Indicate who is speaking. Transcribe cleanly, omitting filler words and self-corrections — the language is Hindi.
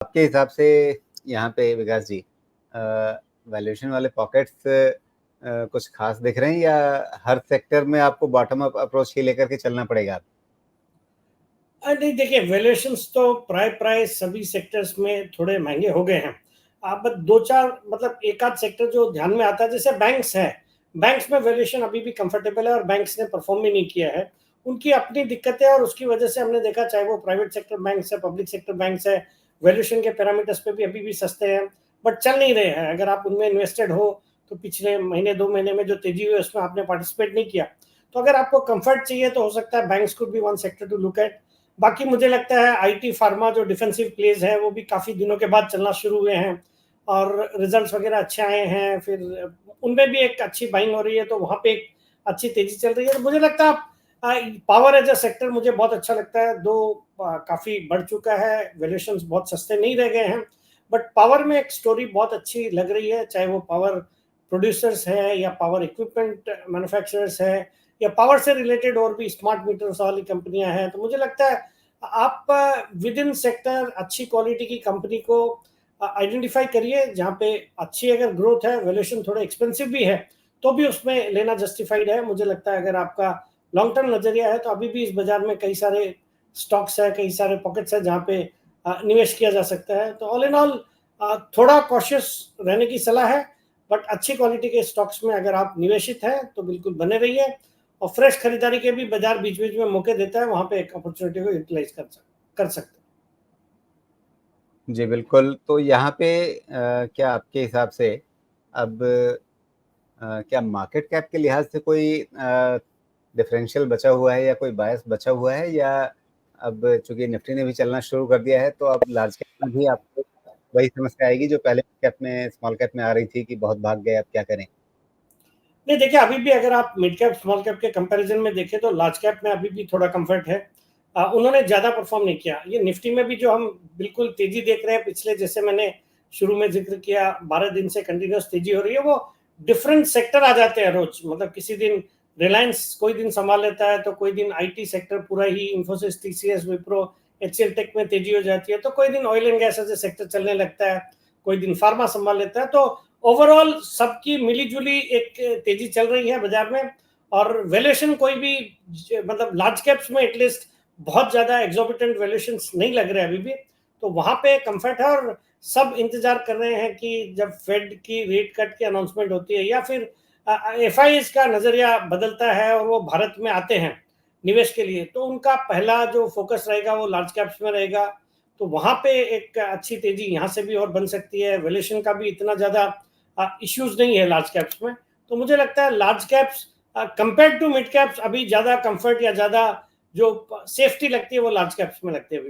Speaker 1: आपके हिसाब से यहाँ पे विकास जी वैल्यूएशन वाले पॉकेट्स कुछ खास दिख रहे हैं या हर सेक्टर में आपको बॉटम अप अप्रोच ही लेकर के चलना पड़ेगा?
Speaker 2: नहीं देखिए, वैल्यूएशंस तो प्राय सभी सेक्टर्स में थोड़े महंगे हो गए हैं। आप दो चार मतलब एक आध सेक्टर जो ध्यान में आता है, जैसे बैंक्स है। बैंक्स में वैल्यूएशन अभी भी कंफर्टेबल है और बैंक्स ने परफॉर्म भी नहीं किया है। उनकी अपनी दिक्कतें और उसकी वजह से हमने देखा, चाहे वो प्राइवेट सेक्टर बैंक्स है, पब्लिक सेक्टर बैंक्स है, वैल्यूएशन के पैरामीटर्स पे भी अभी भी सस्ते हैं, बट चल नहीं रहे हैं। अगर आप उनमें इन्वेस्टेड हो तो पिछले महीने 2 महीने में जो तेजी हुई उसमें आपने पार्टिसिपेट नहीं किया, तो अगर आपको कंफर्ट चाहिए तो हो सकता है banks could be one sector to look at. बाकी मुझे लगता है आईटी फार्मा जो डिफेंसिव प्लेज है वो भी काफी दिनों के बाद चलना शुरू हुए हैं और रिजल्ट्स वगैरह अच्छे आए हैं, फिर उनमें भी एक अच्छी बाइंग हो रही है, तो वहां पे एक अच्छी तेजी चल रही है। तो मुझे लगता है पावर एज अ सेक्टर मुझे बहुत अच्छा लगता है। काफी बढ़ चुका है, वैल्यूएशंस बहुत सस्ते नहीं रह गए हैं, बट पावर में एक स्टोरी बहुत अच्छी लग रही है, चाहे वो पावर प्रोड्यूसर्स है या पावर इक्विपमेंट मैन्युफैक्चरर्स है या पावर से रिलेटेड और भी स्मार्ट मीटर्स वाली कंपनियां हैं। तो मुझे लगता है आप विद इन सेक्टर अच्छी क्वालिटी की कंपनी को आइडेंटिफाई करिए, जहां पे अच्छी अगर ग्रोथ है, वैल्यूएशन थोड़ा एक्सपेंसिव भी है, तो भी उसमें लेना जस्टिफाइड है। मुझे लगता है अगर आपका लॉन्ग टर्म नजरिया है तो अभी भी इस बाजार में कई सारे स्टॉक्स है, कई सारे पॉकेट्स है जहां पे निवेश किया जा सकता है। तो ऑल इन ऑल थोड़ा कॉशियस रहने की सलाह है, बट अच्छी क्वालिटी के स्टॉक्स में अगर आप निवेशित हैं तो बिल्कुल बने रहिए, और फ्रेश खरीदारी के भी बाजार बीच बीच में मौके देता है, वहां पे एक अपॉर्चुनिटी को यूटिलाइज कर सकते हैं।
Speaker 1: जी, बिल्कुल। तो यहाँ पे क्या आपके हिसाब से अब क्या मार्केट कैप के लिहाज से कोई डिफरेंशियल बचा हुआ है या कोई बायस बचा हुआ है, या अब चूंकि निफ्टी ने भी चलना शुरू कर दिया है तो अब लार्ज कैप में भी आपको वही समस्या आएगी जो पहले कैप में स्मॉल कैप में आ रही थी कि बहुत भाग गए, अब क्या करें?
Speaker 2: नहीं देखिए, अभी भी अगर आप मिड कैप स्मॉल कैप के कंपैरिजन में देखें तो लार्ज कैप में अभी भी थोड़ा कंफर्ट है। उन्होंने ज्यादा परफॉर्म नहीं किया। ये निफ्टी में भी जो हम बिल्कुल तेजी देख रहे हैं, पिछले जैसे मैंने शुरू में जिक्र किया 12 दिन से कंटिन्यूस तेजी हो रही है, वो डिफरेंट सेक्टर आ जाते हैं रोज। मतलब किसी दिन रिलायंस कोई दिन संभाल लेता है, तो कोई दिन आईटी सेक्टर पूरा ही इंफोसिस, टीसीएस, विप्रो, एचसीएल टेक में तेजी हो जाती है, तो कोई दिन ऑयल एंड गैस ऐसे सेक्टर चलने लगता है, कोई दिन फार्मा संभाल लेता है। तो ओवरऑल सबकी मिलीजुली एक तेजी चल रही है बाजार में, और वैल्यूएशन कोई भी मतलब लार्ज कैप्स में एटलीस्ट बहुत ज्यादा एक्सोर्बिटेंट वैल्यूएशन नहीं लग रहे अभी भी, तो वहां पे कंफर्ट है। और सब इंतजार कर रहे हैं कि जब फेड की रेट कट की अनाउंसमेंट होती है या फिर एफआईएस का नजरिया बदलता है और वो भारत में आते हैं निवेश के लिए, तो उनका पहला जो फोकस रहेगा वो लार्ज कैप्स में रहेगा। तो वहां पे एक अच्छी तेजी यहाँ से भी और बन सकती है। वैल्यूएशन का भी इतना ज्यादा इश्यूज नहीं है लार्ज कैप्स में। तो मुझे लगता है large caps compare to mid caps अभी ज्यादा कंफर्ट या ज्यादा जो सेफ्टी लगती है वो लार्ज कैप्स में लगती है अभी।